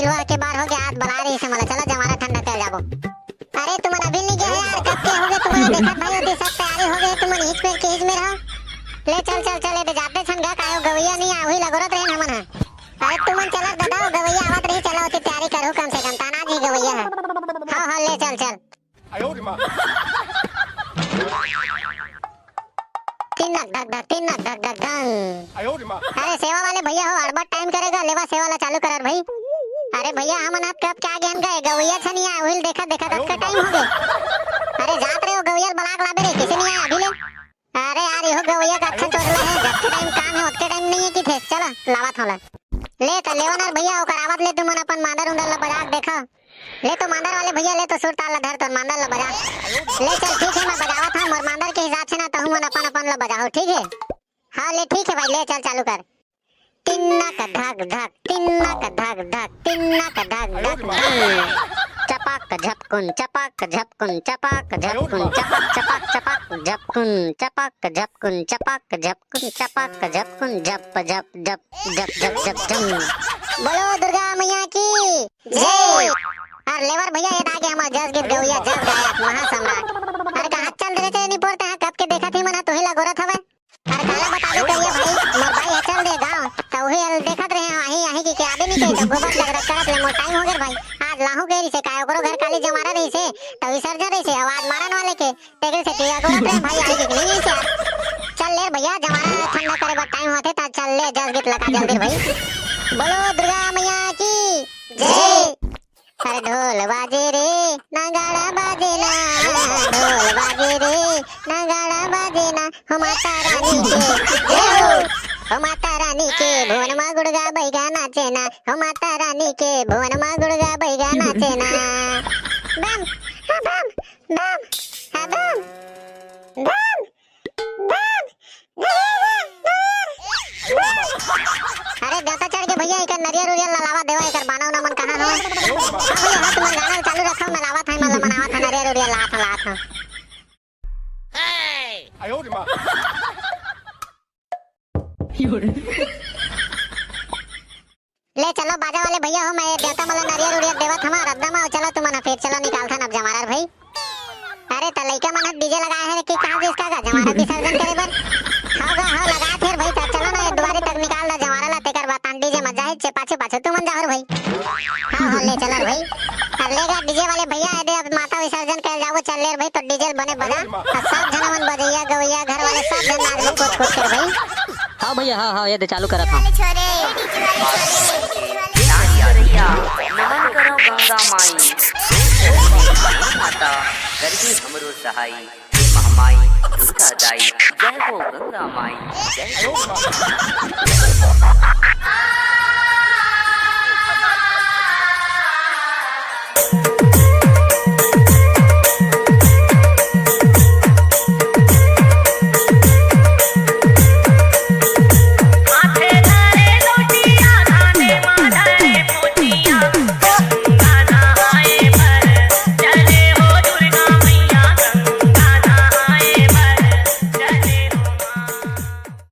बिलवा के बार हो गया हाथ बला रही से मला चला जमारा ठंडा कर जाबो। अरे तुम अभी नहीं गया यार कब के हो गए तुम्हारे देखत भाई होती सब तैयारी हो गई तुम हिच पे केज में रहो। ले चल चल चल ए जाते छन गा कायो गवैया नहीं आहुई लगोरत रहे हमन। अरे तुमन चला गदाओ गवैया आवत रही चला होती तैयारी करो कम से कम ताना जी गवैया है। हां हां ले चल चल। आयो रे मां। तीन धक धक तीन धक धक धक। आयो रे मां। अरे सेवा वाले भैया हो हड़बड़ टाइम करेगा लेवा सेवा वाला चालू कर भाई। अरे भैया हमन आप कब क्या ज्ञान गए गवैया छनी आ हुई देखा देखा कब का टाइम हो गया। अरे जात रहे हो गवैया बलाक लाबे रे किसी नहीं आया अभी ले। अरे यार ये गवैया का अच्छा चोरला है जब के टाइम काम है उतने टाइम नहीं है कि थे चला लावत होला। ले तो लेवनर भैया ओकर आवत ले तुमन अपन मांदर उंदर ला बजा देखा। ले तो मांदर वाले भैया ले तो सुर ताल धर तो मांदर ला बजा। ले चल ठीक है मैं बजावत हूं और मांदर के हिसाब से ना तो हम अपन अपन ला बजाओ ठीक है। हां ले ठीक है भाई ले चल चालू कर। तिन्ना का धक धक तिन्ना का धक धक तिन्ना का धक धक चपाक झपकुन चपाक झपकुन चपाक झपकुन चपाक चपाक चपाक झपकुन चपाक झपकुन चपाक झपकुन चपाक झपकुन झप झप झप झप झप झप झम। बोलो दुर्गा मैया की जय। और लेवर भैया ये आगे हमार जस गिर गवैया जस गायक महासम्राट। अरे कहां चल रहे थे नहीं पड़ते हैं कब के देखा थी मना तो ही लगोरत हवे। अरे काला बता दे कहिए भाई मोर भाई चल दे गांव तो वही देखत रहे आही आही की आदे नहीं कही तो गोबर लग रहा करत ले मोर टाइम हो गया भाई। आज लाहू गई से काय ओकरो घर काली जमारा रही से तो विसर्जन रही से आवाज मारन वाले के टेगल से किया गोबर प्रेम भाई आई की नहीं से। चल ले भैया जमारा ठंडा करे बा टाइम होते ता चल ले जस गीत लगा जल्दी भाई। बोलो दुर्गा मैया की जय। अरे ढोल बाजे रे नगाड़ा बाजे ना ढोल बाजे रे नगाड़ा बाजे ना हो माता रानी के जय हो माता रानी के भुवन मां गुड़गा बैगा नाचे ना हो माता रानी के भुवन मां गुड़गा बैगा नाचे ना। बम बम बम बम बम बम। अरे देवता चढ़ के भैया एक नरियर उरियर लावा देवा एक बाना उना मन कहां हो। हां भैया हाथ में गाना चालू रखो मैं लावा था मला मनावा था नरियर उरियर ला था। आयो रे मां। ले चलो बाजा वाले भैया हो मैं देवता मला नरियर उरियर देवा था मां रद्दा में चलो तुम ना फिर चलो निकाल था अब जमारा भाई। अरे त लइका मन डीजे लगाए है कि कहां इसका का जमारा विसर्जन करे बर। हां हां लगा फिर भाई चलो ना द्वारे तक निकाल ला जमारा ला तेकर बात डीजे मजा है पाछे पाछे तू मन जाहर भाई। हां हां ले चल भाई अब लेगा डीजे वाले भैया दे अब माता विसर्जन कर जाओ चल ले भाई तो डीजे बने बजा सब जन मन बजैया गवैया घर वाले सब जन नाच ले कूद कूद कर भाई। हां भैया हां ये दे चालू करत हूं। नमन करो गंगा माई माता करके हमरो सहाय महामाई दुर्गा दाई जय हो गंगा माई जय हो।